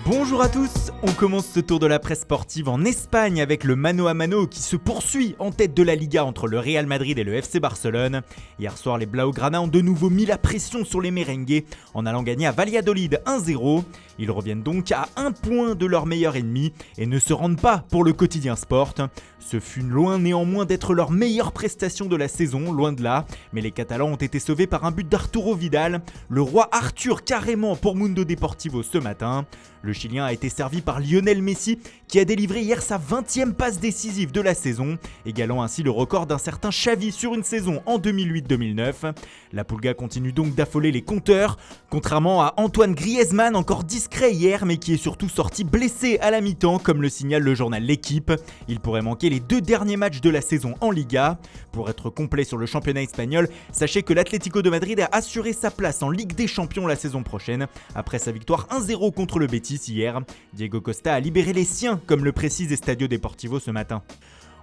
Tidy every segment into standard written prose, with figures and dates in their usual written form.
Bonjour à tous, on commence ce tour de la presse sportive en Espagne avec le mano à mano qui se poursuit en tête de la Liga entre le Real Madrid et le FC Barcelone. Hier soir, les Blaugrana ont de nouveau mis la pression sur les merengues en allant gagner à Valladolid 1-0. Ils reviennent donc à 1 point de leur meilleur ennemi et ne se rendent pas pour le quotidien sport. Ce fut loin néanmoins d'être leur meilleure prestation de la saison, loin de là, mais les Catalans ont été sauvés par un but d'Arturo Vidal, le roi Arthur carrément pour Mundo Deportivo ce matin. Le Chilien a été servi par Lionel Messi qui a délivré hier sa 20e passe décisive de la saison, égalant ainsi le record d'un certain Xavi sur une saison en 2008-2009. La Pulga continue donc d'affoler les compteurs, contrairement à Antoine Griezmann encore discret hier mais qui est surtout sorti blessé à la mi-temps comme le signale le journal L'Équipe. Il pourrait manquer les 2 derniers matchs de la saison en Liga. Pour être complet sur le championnat espagnol, sachez que l'Atlético de Madrid a assuré sa place en Ligue des Champions la saison prochaine après sa victoire 1-0 contre le Betis hier. Diego Costa a libéré les siens, comme le précise Estadio Deportivo ce matin.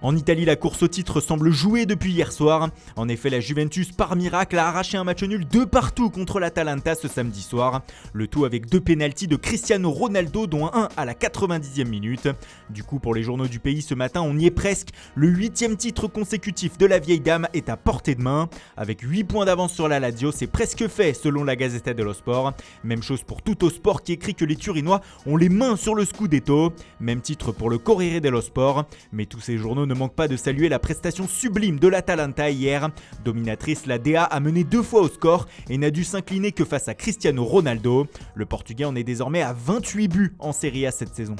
En Italie, la course au titre semble jouer depuis hier soir. En effet, la Juventus, par miracle, a arraché un match nul 2-2 contre l'Atalanta ce samedi soir. Le tout avec 2 pénaltys de Cristiano Ronaldo, dont un à la 90e minute. Du coup, pour les journaux du pays ce matin, on y est presque. Le 8e titre consécutif de la vieille dame est à portée de main. Avec 8 points d'avance sur la Lazio, c'est presque fait selon la Gazzetta dello Sport. Même chose pour Tuttosport qui écrit que les Turinois ont les mains sur le Scudetto. Même titre pour le Corriere dello Sport. Mais tous ces journaux ne manque pas de saluer la prestation sublime de l'Atalanta hier. Dominatrice, la DA a mené 2 fois au score et n'a dû s'incliner que face à Cristiano Ronaldo. Le Portugais en est désormais à 28 buts en Serie A cette saison.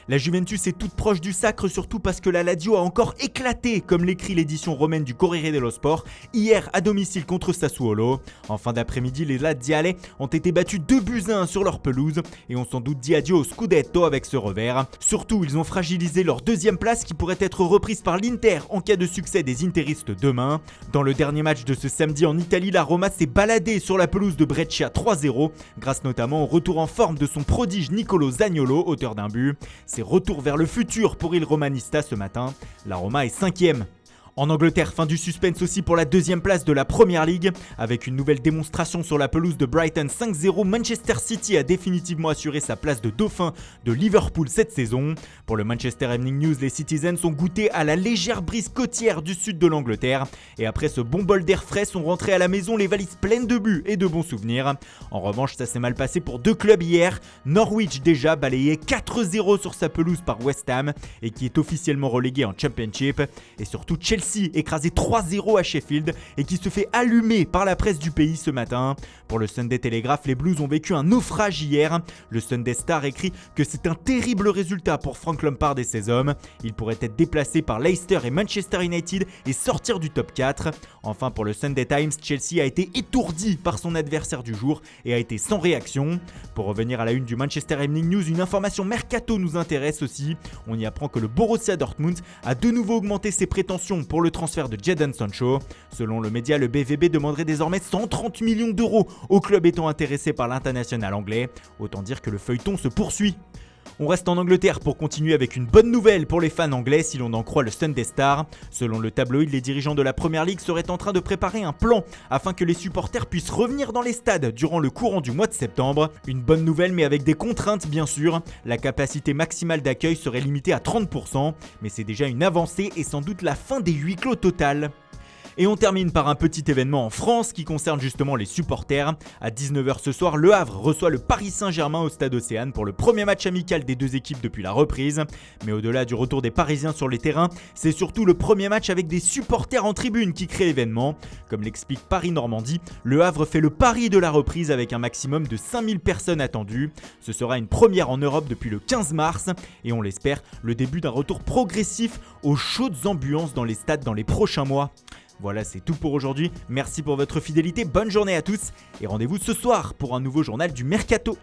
La Juventus est toute proche du sacre, surtout parce que la Lazio a encore éclaté, comme l'écrit l'édition romaine du Corriere dello Sport, hier à domicile contre Sassuolo. En fin d'après-midi, les Laziale ont été battus 2-1 sur leur pelouse et ont sans doute dit adieu au Scudetto avec ce revers. Surtout, ils ont fragilisé leur 2e place qui pourrait être reprise par l'Inter en cas de succès des interistes demain. Dans le dernier match de ce samedi en Italie, la Roma s'est baladée sur la pelouse de Brescia 3-0, grâce notamment au retour en forme de son prodige Nicolo Zaniolo, auteur d'un but. C'est retour vers le futur pour Il Romanista ce matin. La Roma est 5e. En Angleterre, fin du suspense aussi pour la 2e place de la Premier League. Avec une nouvelle démonstration sur la pelouse de Brighton 5-0, Manchester City a définitivement assuré sa place de dauphin de Liverpool cette saison. Pour le Manchester Evening News, les Citizens ont goûté à la légère brise côtière du sud de l'Angleterre. Et après ce bon bol d'air frais, sont rentrés à la maison les valises pleines de buts et de bons souvenirs. En revanche, ça s'est mal passé pour 2 clubs hier. Norwich déjà balayé 4-0 sur sa pelouse par West Ham et qui est officiellement relégué en Championship. Et surtout Chelsea écrasé 3-0 à Sheffield et qui se fait allumer par la presse du pays ce matin. Pour le Sunday Telegraph, les Blues ont vécu un naufrage hier. Le Sunday Star écrit que c'est un terrible résultat pour Frank Lampard et ses hommes. Il pourrait être déplacé par Leicester et Manchester United et sortir du top 4. Enfin, pour le Sunday Times, Chelsea a été étourdi par son adversaire du jour et a été sans réaction. Pour revenir à la une du Manchester Evening News, une information mercato nous intéresse aussi. On y apprend que le Borussia Dortmund a de nouveau augmenté ses prétentions pour le transfert de Jadon Sancho. Selon le média, le BVB demanderait désormais 130 millions d'euros au club étant intéressé par l'international anglais. Autant dire que le feuilleton se poursuit. On reste en Angleterre pour continuer avec une bonne nouvelle pour les fans anglais si l'on en croit le Sunday Star. Selon le tabloïd, les dirigeants de la Premier League seraient en train de préparer un plan afin que les supporters puissent revenir dans les stades durant le courant du mois de septembre. Une bonne nouvelle mais avec des contraintes bien sûr. La capacité maximale d'accueil serait limitée à 30%, mais c'est déjà une avancée et sans doute la fin des huis clos total. Et on termine par un petit événement en France qui concerne justement les supporters. À 19h ce soir, Le Havre reçoit le Paris Saint-Germain au Stade Océane pour le premier match amical des 2 équipes depuis la reprise. Mais au-delà du retour des Parisiens sur les terrains, c'est surtout le premier match avec des supporters en tribune qui crée l'événement. Comme l'explique Paris-Normandie, Le Havre fait le pari de la reprise avec un maximum de 5000 personnes attendues. Ce sera une première en Europe depuis le 15 mars et on l'espère, le début d'un retour progressif aux chaudes ambiances dans les stades dans les prochains mois. Voilà, c'est tout pour aujourd'hui. Merci pour votre fidélité, bonne journée à tous et rendez-vous ce soir pour un nouveau journal du Mercato.